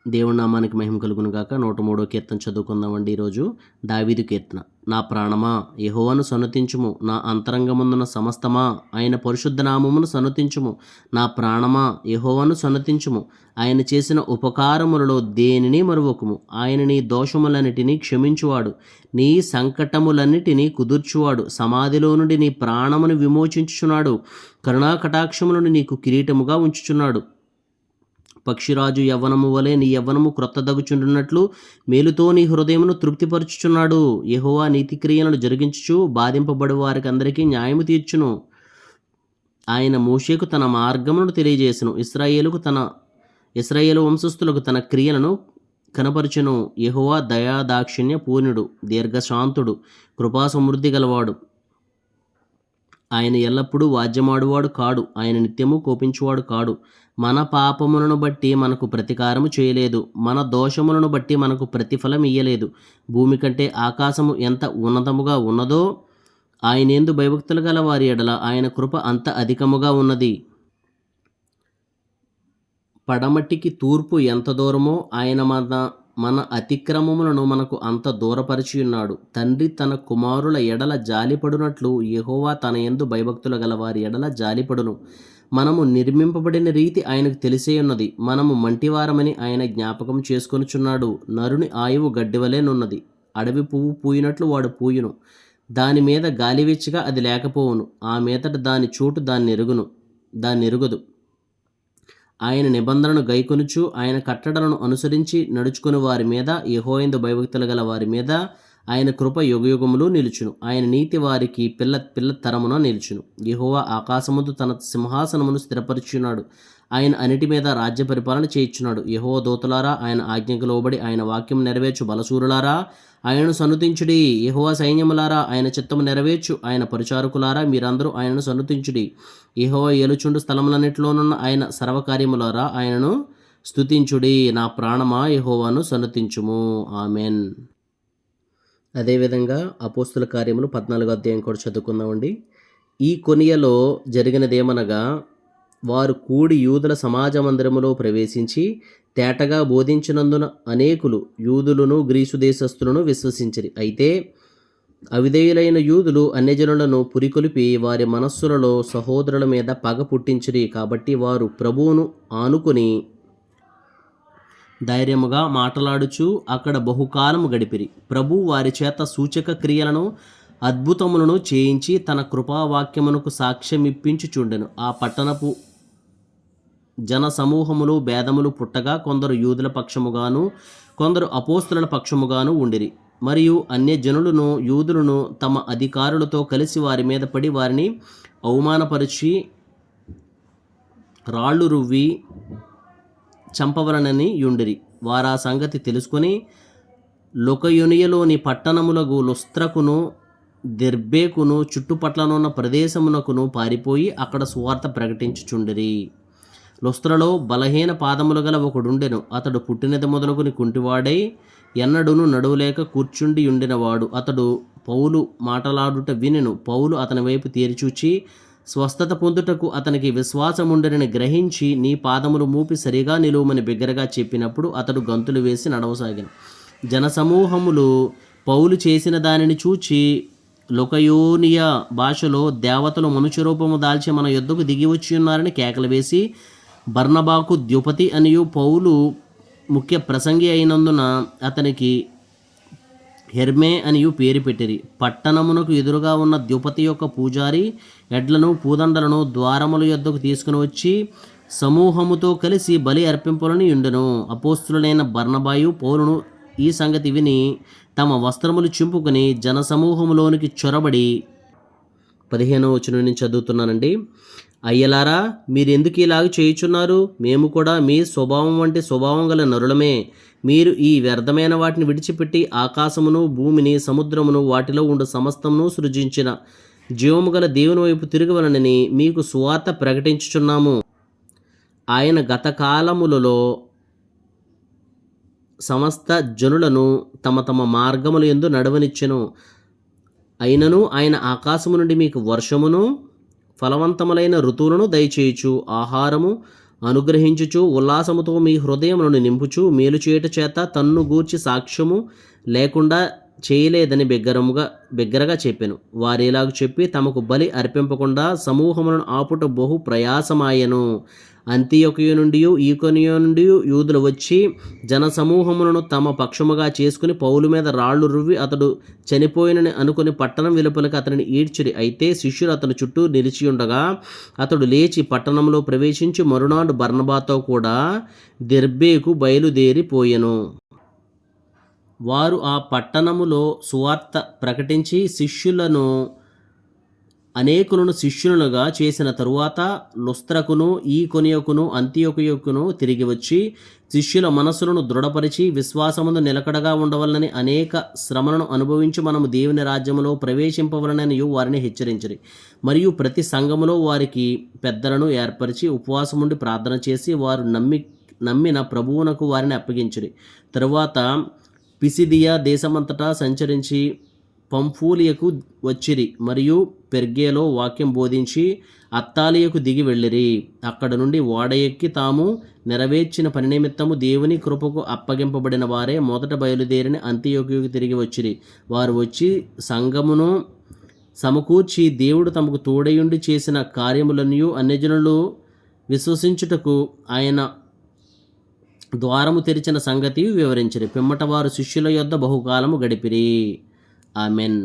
దేవుని నామానికి మహిమ కలుగును గాక. 103వ కీర్తన చదువుకుందామండి ఈరోజు. దావీదు కీర్తన. నా ప్రాణమా యెహోవాను సన్నుతించుము, నా అంతరంగమందున సమస్తమా ఆయన పరిశుద్ధ నామమును సన్నుతించుము. నా ప్రాణమా యెహోవాను సన్నుతించుము, ఆయన చేసిన ఉపకారములలో దేనిని మరువకుము. ఆయన నీ దోషములన్నిటినీ క్షమించువాడు, నీ సంకటములన్నిటినీ కుదుర్చువాడు, సమాధిలో నుండి నీ ప్రాణమును విమోచించుచున్నాడు, కరుణా కటాక్షములను నీకు కిరీటముగా ఉంచుచున్నాడు. పక్షిరాజు యవ్వనము వలె నీ యవ్వనము క్రొత్తదగుచుండునట్లు మేలుతో నీ హృదయమును తృప్తిపరచుచున్నాడు. యెహోవా నీతిక్రియలను జరిగించుచు బాధింపబడు వారికి అందరికీ న్యాయము తీర్చును. ఆయన మోషేకు తన మార్గమును తెలియజేసును, ఇశ్రాయేలు వంశస్థులకు తన క్రియలను కనపరచును. యెహోవా దయాదాక్షిణ్య పూర్ణుడు, దీర్ఘశాంతుడు, కృపా సమృద్ధి గలవాడు. ఆయన ఎల్లప్పుడూ వాద్యమాడువాడు కాడు, ఆయన నిత్యము కోపించువాడు కాడు. మన పాపములను బట్టి మనకు ప్రతీకారము చేయలేదు, మన దోషములను బట్టి మనకు ప్రతిఫలం ఇయ్యలేదు. భూమి కంటే ఆకాశము ఎంత ఉన్నతముగా ఉన్నదో ఆయనేందు భయభక్తులు గల వారి ఎడల ఆయన కృప అంత అధికముగా ఉన్నది. పడమటికి తూర్పు ఎంత దూరమో ఆయన మన అతిక్రమములను మనకు అంత దూరపరిచి ఉన్నాడు. తండ్రి తన కుమారుల ఎడల జాలిపడునట్లు యెహోవా తన యందు భయభక్తులు గల వారి ఎడల జాలిపడును. మనము నిర్మింపబడిన రీతి ఆయనకు తెలిసే ఉన్నది, మనము మంటివారమని ఆయన జ్ఞాపకం చేసుకొనుచున్నాడు. నరుని ఆయువు గడ్డివలేనున్నది, అడవి పువ్వు పూయినట్లు వాడు పూయును. దాని మీద గాలివెచ్చగా అది లేకపోవును, ఆ మీదట దాని చోటు దాన్ని ఎరుగదు. ఆయన నిబంధనను గైకొనుచు ఆయన కట్టడలను అనుసరించి నడుచుకుని వారి మీద, యెహోవాయందు భయభక్తులు గల వారి మీద ఆయన కృప యుగయుగములు నిలుచును. ఆయన నీతి వారికి పిల్ల తరమున నిలుచును. యెహోవా ఆకాశముందు తన సింహాసనమును స్థిరపరిచున్నాడు, ఆయన అన్నిటి మీద రాజ్య పరిపాలన చేయించున్నాడు. యెహోవా దూతలారా ఆయన ఆజ్ఞకు లోబడి ఆయన వాక్యం నెరవేర్చు బలశూరులారా ఆయనను సన్నుతించుడి. యెహోవా సైన్యములారా ఆయన చిత్తము నెరవేర్చు ఆయన పరిచారకులారా మీరందరూ ఆయనను సన్నుతించుడి. యెహోవా ఏలుచుండు స్థలములన్నిటిలోనున్న ఆయన సర్వకార్యములారా ఆయనను స్తుతించుడి. నా ప్రాణమా యెహోవాను సన్నుతించుము. ఆమెన్. అదేవిధంగా అపోస్తుల కార్యములు 14వ అధ్యాయం కూడా చదువుకుందామండి. ఈ కొనియలో జరిగినదేమనగా, వారు కూడి యూదుల సమాజ మందిరములో ప్రవేశించి తేటగా బోధించినందున అనేకులు యూదులను గ్రీసు దేశస్థులను విశ్వసించిరి. అయితే అవిధేయులైన యూదులు అన్యజనులను పురికొలిపి వారి మనస్సులలో సహోదరుల మీద పగ పుట్టించిరి. కాబట్టి వారు ప్రభువును ఆనుకొని ధైర్యముగా మాటలాడుచు అక్కడ బహుకాలము గడిపిరి. ప్రభు వారి చేత సూచక క్రియలను అద్భుతములను చేయించి తన కృపావాక్యమునకు సాక్ష్యమిప్పించుచుండెను. ఆ పట్టణపు జన సమూహములు భేదములు పుట్టగా కొందరు యూదుల పక్షముగాను కొందరు అపోస్తుల పక్షముగాను ఉండిరి. మరియు అన్యజనులను యూదులను తమ అధికారులతో కలిసి వారి మీద పడి వారిని అవమానపరిచి రాళ్ళు రువ్వి చంపవలనని యుండిరి. వారా సంగతి తెలుసుకొని లుకయునియలోని పట్టణములకు లుస్త్రకును దెర్బేకును చుట్టుపట్లనున్న ప్రదేశమునకును పారిపోయి అక్కడ సువార్త ప్రకటించుచుండిరి. లుస్త్రలో బలహీన పాదములు గల ఒకడుండెను. అతడు పుట్టినది మొదలుకొని కుంటివాడై ఎన్నడూను నడువులేక కూర్చుండి ఉండినవాడు. అతడు పౌలు మాటలాడుట వినెను. పౌలు అతని వైపు తేరిచూచి స్వస్థత పొందుటకు అతనికి విశ్వాసముండెనని గ్రహించి, నీ పాదములు మూపి సరిగా నిలువమని బిగ్గరగా చెప్పినప్పుడు అతడు గంతులు వేసి నడవసాగాను. జనసమూహములు పౌలు చేసిన దానిని చూచి లుకయోనియ భాషలో, దేవతలు మనుష్య రూపము దాల్చి మన యొద్దకు దిగి వచ్చి ఉన్నారని కేకలు వేసి, బర్నబాకు ద్యుపతి అనియు పౌలు ముఖ్య ప్రసంగి అయినందున అతనికి హెర్మే అనియు పేరు పెట్టిరి. పట్టణమునకు ఎదురుగా ఉన్న ద్యుపతి యొక్క పూజారి ఎడ్లను పూదండలను ద్వారముల యొద్దకు తీసుకుని వచ్చి సమూహముతో కలిసి బలి అర్పింపులని ఉండెను. అపోస్తులైన బర్నబాయు పౌలును ఈ సంగతి విని తమ వస్త్రములు చింపుకొని జనసమూహములోనికి చొరబడి 15వ వచనం నుంచి చదువుతున్నానండి. అయ్యలారా, మీరెందుకు ఇలాగ చేయుచున్నారు? మేము కూడా మీ స్వభావం వంటి స్వభావం గల నరులమే. మీరు ఈ వ్యర్థమైన వాటిని విడిచిపెట్టి ఆకాశమును భూమిని సముద్రమును వాటిలో ఉండు సమస్తమును సృజించిన జీవము గల దేవుని వైపు తిరగవలనని మీకు సువార్త ప్రకటించుచున్నాము. ఆయన గత కాలములలో సమస్త జనులను తమ తమ మార్గముల యందు నడవనిచ్చెను. అయినను ఆయన ఆకాశము నుండి మీకు వర్షమును ఫలవంతములైన ఋతువులను దయచేయుచు ఆహారము అనుగ్రహించుచు ఉల్లాసముతో మీ హృదయములను నింపుచు మేలు చేయుట చేత తన్ను గూర్చి సాక్ష్యము లేకుండా చేయలేదని బిగ్గరగా చెప్పెను. వారిలాగ చెప్పి తమకు బలి అర్పింపకుండా సమూహములను ఆపుట బహు ప్రయాసమాయెను. అంతియొకయ నుండి ఈకొనియ నుండి యూదులు వచ్చి జనసమూహములను తమ పక్షముగా చేసుకుని పౌలు మీద రాళ్లు రువ్వి అతడు చనిపోయినని అనుకుని పట్టణం వెలుపలికి అతనిని ఈడ్చిరి. అయితే శిష్యులు అతని చుట్టూ నిలిచియుండగా అతడు లేచి పట్టణంలో ప్రవేశించి మరునాడు బర్నబాతో కూడా దెర్బేకు బయలుదేరిపోయెను. వారు ఆ పట్టణములో సువార్త ప్రకటించి అనేకులను శిష్యులుగా చేసిన తరువాత లుస్త్రకును ఈకొనియకును అంతియొకయుకును తిరిగి వచ్చి శిష్యుల మనస్సులను దృఢపరిచి విశ్వాసమందు నిలకడగా ఉండవలనని అనేక శ్రమలను అనుభవించి మనము దేవుని రాజ్యములో ప్రవేశింపవలనని వారిని హెచ్చరించిరి. మరియు ప్రతి సంఘములో వారికి పెద్దలను ఏర్పరిచి ఉపవాసముండి ప్రార్థన చేసి వారు నమ్మిన ప్రభువునకు వారిని అప్పగించిరి. తరువాత పిసిదియా దేశమంతటా సంచరించి పంఫూలియకు వచ్చిరి మరియు పెర్గేలో వాక్యం బోధించి అత్తాలియకు దిగి వెళ్ళిరి. అక్కడ నుండి ఓడ ఎక్కి తాము నెరవేర్చిన పని నిమిత్తము దేవుని కృపకు అప్పగింపబడిన వారే మొదట బయలుదేరిన అంతియొకయుకు తిరిగి వచ్చిరి. వారు వచ్చి సంఘమును సమకూర్చి దేవుడు తమకు తోడయుండి చేసిన కార్యములన్నీ అన్యజనులు విశ్వసించుటకు ఆయన ద్వారము తెరిచిన సంగతి వివరించిరి. పిమ్మట వారు శిష్యుల యొద్ద బహుకాలము గడిపిరి. ఆమెన్.